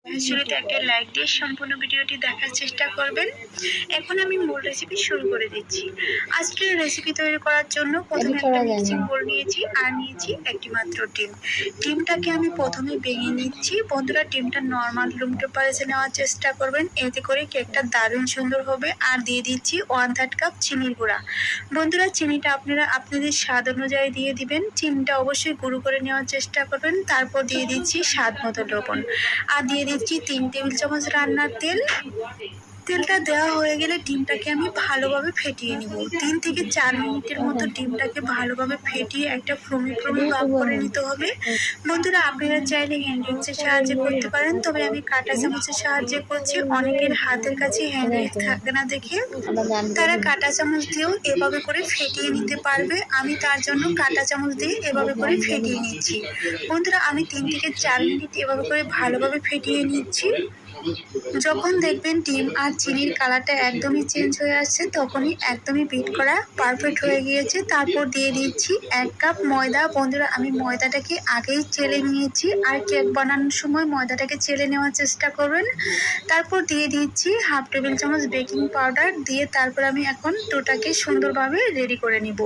শুরুতে একটা লাইক দিয়ে সম্পূর্ণ ভিডিওটি দেখার চেষ্টা করবেন। এখন আমি মূল রেসিপি শুরু করে দিচ্ছি। আজকের রেসিপি তৈরি করার জন্য প্রথমে একটা মিক্সিং বোল নিয়েছি আর নিয়েছি একটি মাত্র ডিম। ডিমটাকে আমি প্রথমে ভেঙে নিচ্ছি। বন্ধুরা, ডিমটা নর্মাল রুম টেম্পারেচারে নেওয়ার চেষ্টা করবেন, এতে করে কেকটা দারুণ সুন্দর হবে। আর দিয়ে দিচ্ছি 1/3 কাপ চিনির গুঁড়া। বন্ধুরা, চিনিটা আপনারা আপনাদের স্বাদ অনুযায়ী দিয়ে দিবেন। চিনিটা অবশ্যই গুঁড়ো করে নেওয়ার চেষ্টা করবেন। তারপর দিয়ে দিচ্ছি স্বাদ মতো লবণ, আর দিয়ে দিচ্ছি 3 টেবিল চামচ রান্নার তেল। তেলটা দেওয়া হয়ে গেলে ডিমটাকে আমি ভালোভাবে ফেটিয়ে নিব। 3 থেকে 4 মিনিটের মতো ডিমটাকে ভালোভাবে ফেটিয়ে একটা ফ্রমি ভাব করে নিতে হবে। বন্ধুরা, আপনারা চাইলে হ্যান্ড উইক্সের সাহায্যে করতে পারেন, তবে আমি কাঁটা চামচের সাহায্যে করছি। অনেকের হাতের কাছে হ্যান্ড উইক্স থাকে না দেখে তারা কাঁটা চামচ দিয়েও এভাবে করে ফেটিয়ে নিতে পারবে। আমি তার জন্য কাঁটা চামচ দিয়ে এভাবে করে ফেটিয়ে নিচ্ছি। বন্ধুরা, আমি 3 থেকে 4 মিনিট এভাবে করে ভালোভাবে ফেটিয়ে নিচ্ছি। যখন দেখবেন ডিম আর চিনির কালারটা একদমই চেঞ্জ হয়ে আসছে, তখনই একদমই বিট করা পারফেক্ট হয়ে গিয়েছে। তারপর দিয়ে দিচ্ছি 1 কাপ ময়দা। বন্ধুরা, আমি ময়দাটাকে আগেই চেলে নিয়েছি, আর কেক বানানোর সময় ময়দাটাকে চেলে নেওয়ার চেষ্টা করবেন। তারপর দিয়ে দিচ্ছি 1/2 টেবিল চামচ বেকিং পাউডার দিয়ে তারপর আমি এখন ডোটাকে সুন্দরভাবে রেডি করে নিব।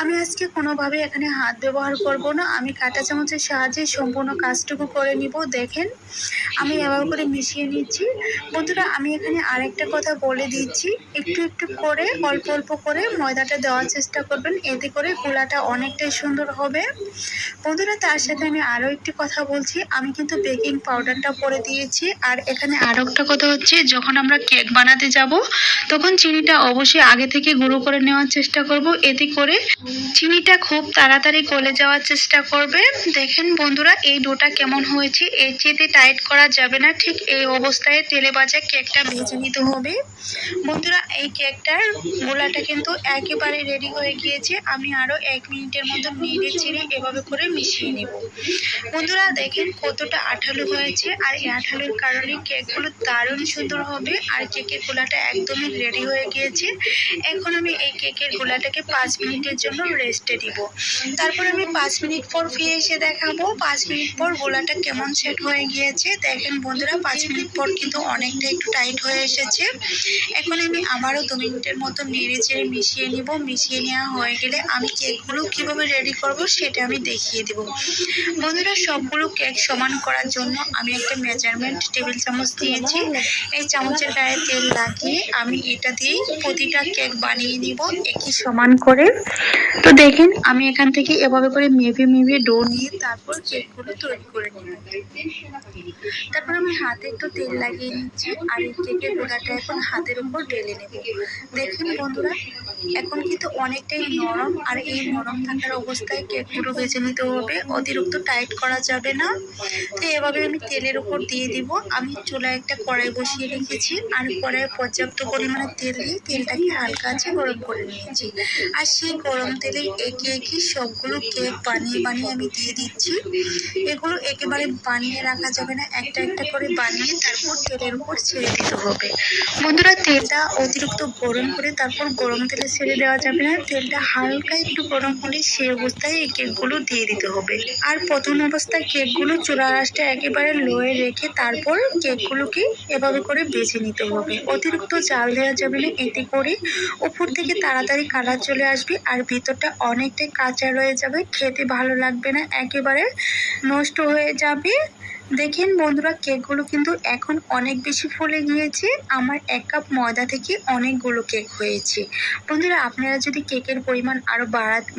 আমি আজকে কোনোভাবে এখানে হাত ব্যবহার করব না, আমি কাঁটা চামচের সাহায্যে সম্পূর্ণ কাজটুকু করে নিব। দেখেন, আমি এভাবে করে মিশিয়ে নিচ্ছি। বন্ধুরা, আমি এখানে আরেকটা কথা বলে দিচ্ছি, একটু একটু করে অল্প অল্প করে ময়দাটা দেওয়ার চেষ্টা করবেন, এতে করে গোলাটা অনেকটাই সুন্দর হবে। বন্ধুরা, তার সাথে আমি আরও একটি কথা বলছি, আমি কিন্তু বেকিং পাউডারটা পরে দিয়েছি। আর এখানে আরও একটা কথা হচ্ছে, যখন আমরা কেক বানাতে যাব তখন চিনিটা অবশ্যই আগে থেকে গুঁড়ো করে নেওয়ার চেষ্টা করব, এতে করে চিনিটা খুব তাড়াতাড়ি গলে যাওয়ার চেষ্টা করবে। দেখেন বন্ধুরা, এই ডোটা কেমন হয়েছে, এর চেয়ে টাইট করা যাবে না। ঠিক এই অবস্থায় তেলে ভাজা কেকটা ভেজে নিতে হবে। বন্ধুরা, এই কেকটার গোলাটা কিন্তু একেবারে রেডি হয়ে গিয়েছে। আমি আরও 1 মিনিটের মতো নেড়ে চেড়ে এভাবে করে মিশিয়ে নেব। বন্ধুরা, দেখেন কতটা আঠালো হয়েছে, আর এই আঠালোর কারণে কেকগুলো দারুণ সুন্দর হবে। আর কেকের গোলাটা একদমই রেডি হয়ে গিয়েছে। এখন আমি এই কেকের গোলাটাকে 5 মিনিটের জন্য রেস্টে দিব। তারপর আমি 5 মিনিট পর ফিরে এসে দেখাবো 5 মিনিট পর গোলাটা কেমন সেট হয়ে গিয়েছে। দেখেন বন্ধুরা, 5 মিনিট পর কিন্তু অনেকটা একটু টাইট হয়ে এসেছে। এখন আমি আবারও 2 মিনিটের মতো নেড়ে চেড়ে মিশিয়ে নিব। মিশিয়ে নেওয়া হয়ে গেলে আমি কেকগুলো কিভাবে রেডি করব সেটা আমি দেখিয়ে দেব। বন্ধুরা, সবগুলো কেক সমান করার জন্য আমি একটা মেজারমেন্ট টেবিল চামচ দিয়েছি। এই চামচের গায়ে তেল লাগিয়ে আমি এটা দিয়েই প্রতিটা কেক বানিয়ে নিব একই সমান করে। তো দেখেন, আমি এখান থেকে এভাবে করে মেপে ডো নিয়ে তারপর কেকগুলো তৈরি করে নিব। তারপর আমি হাতে একটু তেল লাগিয়ে নিচ্ছি, আর এই কেকের গোড়াটা এখন হাতের উপর ঢেলে নেব। দেখেন বন্ধুরা, এখন কিন্তু অনেকটাই নরম, আর এই নরম থাকার অবস্থায় কেকগুলো ভেজে নিতে হবে, অতিরিক্ত টাইট করা যাবে না। তো এভাবে আমি তেলের উপর দিয়ে দিব। আমি চুলায় একটা কড়াই বসিয়ে রেখেছি, আর কড়াইয়ে পর্যাপ্ত পরিমাণে তেল দিয়ে তেলটাকে হালকা আছে গরম করে নিয়েছি। আর সেই গরম তেলে একে একে সবগুলো কেক বানিয়ে আমি দিয়ে দিচ্ছি। এগুলো একেবারে বানিয়ে রাখা যাবে না, একটা একটা করে বানিয়ে তারপর তেলের উপর ছেড়ে দিতে হবে। বন্ধুরা, তেলটা অতিরিক্ত গরম করে তারপর গরম তেলে ছেড়ে দেওয়া যাবে না, তেলটা হালকা একটু গরম হলে সেই অবস্থায় এই কেকগুলো দিয়ে দিতে হবে। আর প্রথম অবস্থায় কেকগুলো চুলার আঁচটা একেবারে লোয়ে রেখে তারপর কেকগুলোকে এভাবে করে বেছে নিতে হবে। অতিরিক্ত জাল দেওয়া যাবে না, এতে করে উপর থেকে তাড়াতাড়ি কালার চলে আসবে আর ভিতরটা অনেকটাই কাঁচা রয়ে যাবে, খেতে ভালো লাগবে না, একেবারে নষ্ট হয়ে যাবে। দেখেন বন্ধুরা, কেকগুলো কিন্তু এখন অনেক বেশি ফুলে গিয়েছে। আমার 1 কাপ ময়দা থেকে অনেকগুলো কেক হয়েছে। বন্ধুরা, আপনারা যদি কেকের পরিমাণ আরও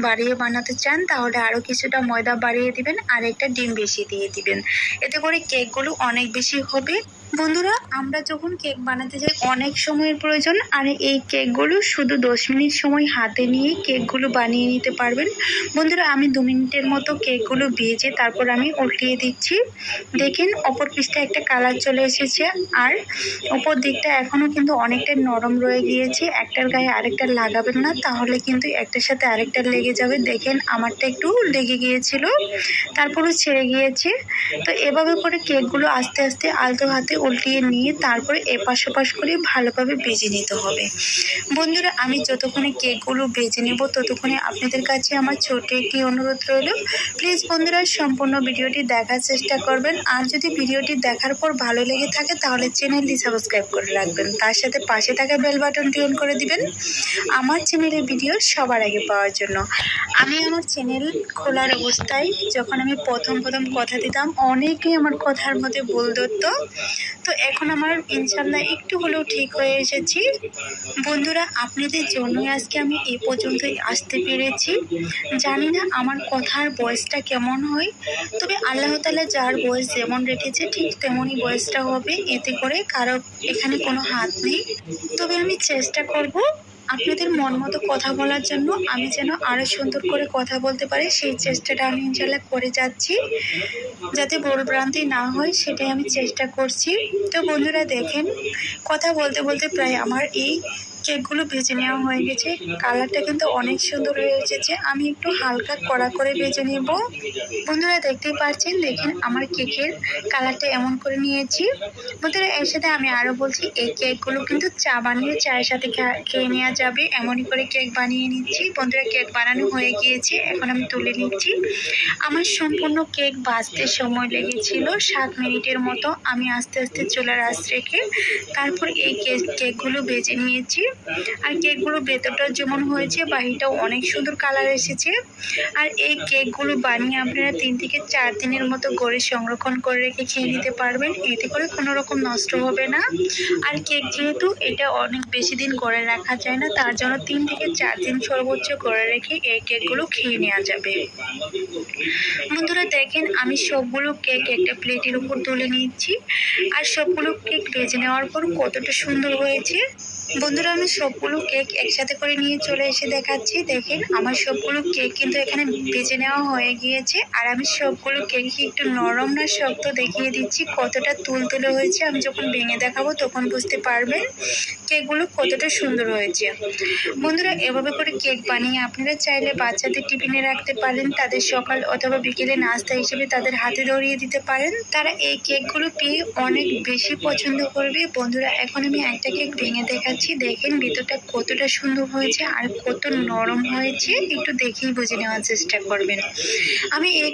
বাড়িয়ে বানাতে চান তাহলে আরও কিছুটা ময়দা বাড়িয়ে দিবেন, আর একটা ডিম বেশি দিয়ে দিবেন, এতে করে কেকগুলো অনেক বেশি হবে। বন্ধুরা, আমরা যখন কেক বানাতে যাই অনেক সময়ের প্রয়োজন, আর এই কেকগুলো শুধু 10 মিনিট সময় হাতে নিয়ে কেকগুলো বানিয়ে নিতে পারবেন। বন্ধুরা, আমি 2 মিনিটের মতো কেকগুলো ভেজে তারপর আমি উল্টিয়ে দিচ্ছি। দেখেন, অপর পিসটা একটা কালার চলে এসেছে, আর অপর দিকটা এখনও কিন্তু অনেকটা নরম রয়ে গিয়েছে। একটার গায়ে আরেকটা লাগাবেন না, তাহলে কিন্তু একটার সাথে আরেকটা লেগে যাবে। দেখেন, আমারটা একটু লেগে গিয়েছিল, তারপরে ছেড়ে গিয়েছে। তো এভাবে করে কেকগুলো আস্তে আস্তে আলতো হাতে উল্টিয়ে নিয়ে তারপরে এপাশ ওপাশ করে ভালোভাবে ভেজে নিতে হবে। বন্ধুরা, আমি যতক্ষণে কেকগুলো ভেজে নেব ততক্ষণে আপনাদের কাছে আমার ছোট একটি অনুরোধ রইল, প্লিজ বন্ধুরা সম্পূর্ণ ভিডিওটি দেখার চেষ্টা করবেন। আর যদি ভিডিওটি দেখার পর ভালো লেগে থাকে তাহলে চ্যানেলটি সাবস্ক্রাইব করে রাখবেন, তার সাথে পাশে থাকা বেল বাটনটি অন করে দিবেন আমার চ্যানেলের ভিডিও সবার আগে পাওয়ার জন্য। আমি আমার চ্যানেল খোলার অবস্থায় যখন আমি প্রথম কথা দিতাম, অনেকেই আমার কথার মধ্যে ভুল ধরতো। তো এখন আমার ইনশাল্লাহ একটু হলেও ঠিক হয়ে এসেছি। বন্ধুরা, আপনাদের জন্যই আজকে আমি এই পর্যন্তই আসতে পেরেছি। জানি না আমার কথার ভয়েসটা কেমন হয়, তবে আল্লাহ তাআলা যার ভয়েস যেমন রেখেছে ঠিক তেমনই ভয়েসটা হবে, এতে করে কারো এখানে কোনো হাত নেই। তবে আমি চেষ্টা করব আপনাদের মন মতো কথা বলার জন্য, আমি যেন আরও সুন্দর করে কথা বলতে পারি সেই চেষ্টাটা আমি ইনশাল্লাহ করে যাচ্ছি, যাতে ভুলভ্রান্তি না হয় সেটাই আমি চেষ্টা করছি। তো বন্ধুরা দেখেন, কথা বলতে বলতে প্রায় আমার এই কেকগুলো ভেজে নেওয়া হয়ে গেছে। কালারটা কিন্তু অনেক সুন্দর হয়ে এসেছে। আমি একটু হালকা কড়া করে ভেজে নেব। বন্ধুরা দেখতেই পাচ্ছেন, দেখেন আমার কেকের কালারটা এমন করে নিয়েছি। বন্ধুরা এর সাথে আমি আরও বলছি, এই কেকগুলো কিন্তু চা বানিয়ে চায়ের সাথে খেয়ে নেওয়া যাবে, এমনই করে কেক বানিয়ে নিচ্ছি। বন্ধুরা কেক বানানো হয়ে গিয়েছে, এখন আমি তুলে নিচ্ছি। আমার সম্পূর্ণ কেক বাজতে সময় লেগেছিল 7 মিনিটের মতো। আমি আস্তে আস্তে চুলার আঁচ রেখে তারপর এই কেকগুলো ভেজে নিয়েছি। আর কেকগুলো ভেতরটা যেমন হয়েছে বাহিরটাও অনেক সুন্দর কালার এসেছে। আর এই কেকগুলো বানিয়ে আপনারা 3 থেকে 4 দিনের মতো করে সংরক্ষণ করে রেখে খেয়ে নিতে পারবেন, এতে করে কোনো রকম নষ্ট হবে না। আর কেক যেহেতু এটা অনেক বেশি দিন করে রাখা যায় না, তার জন্য 3 থেকে 4 দিন সর্বোচ্চ করে রেখে এই কেকগুলো খেয়ে নেওয়া যাবে। বন্ধুরা দেখেন, আমি সবগুলো কেক একটা প্লেটের উপর তুলে নিচ্ছি। আর সবগুলো কেক ভেজে নেওয়ার পর কতটা সুন্দর হয়েছে। বন্ধুরা আমি সবগুলো কেক একসাথে করে নিয়ে চলে এসে দেখাচ্ছি। দেখেন আমার সবগুলো কেক কিন্তু এখানে ভেজে নেওয়া হয়ে গিয়েছে। আর আমি সবগুলো কেক একটু নরম না শক্ত দেখিয়ে দিচ্ছি, কতটা তুলতুলে হয়েছে। আমি যখন ভেঙে দেখাবো তখন বুঝতে পারবেন কেকগুলো কতটা সুন্দর হয়েছে। বন্ধুরা এভাবে করে কেক বানিয়ে আপনারা চাইলে বাচ্চাদের টিফিনে রাখতে পারেন, তাদের সকাল অথবা বিকেলে নাস্তা হিসেবে তাদের হাতে ধরিয়ে দিতে পারেন। তারা এই কেকগুলো পেয়ে অনেক বেশি পছন্দ করবে। বন্ধুরা এখন আমি একটা কেক ভেঙে দেখাচ্ছি। দেখেন ভিতরটা কতটা সুন্দর হয়েছে আর কত নরম হয়েছে, একটু দেখেই বুঝে নেওয়ার চেষ্টা করবেন। আমি এই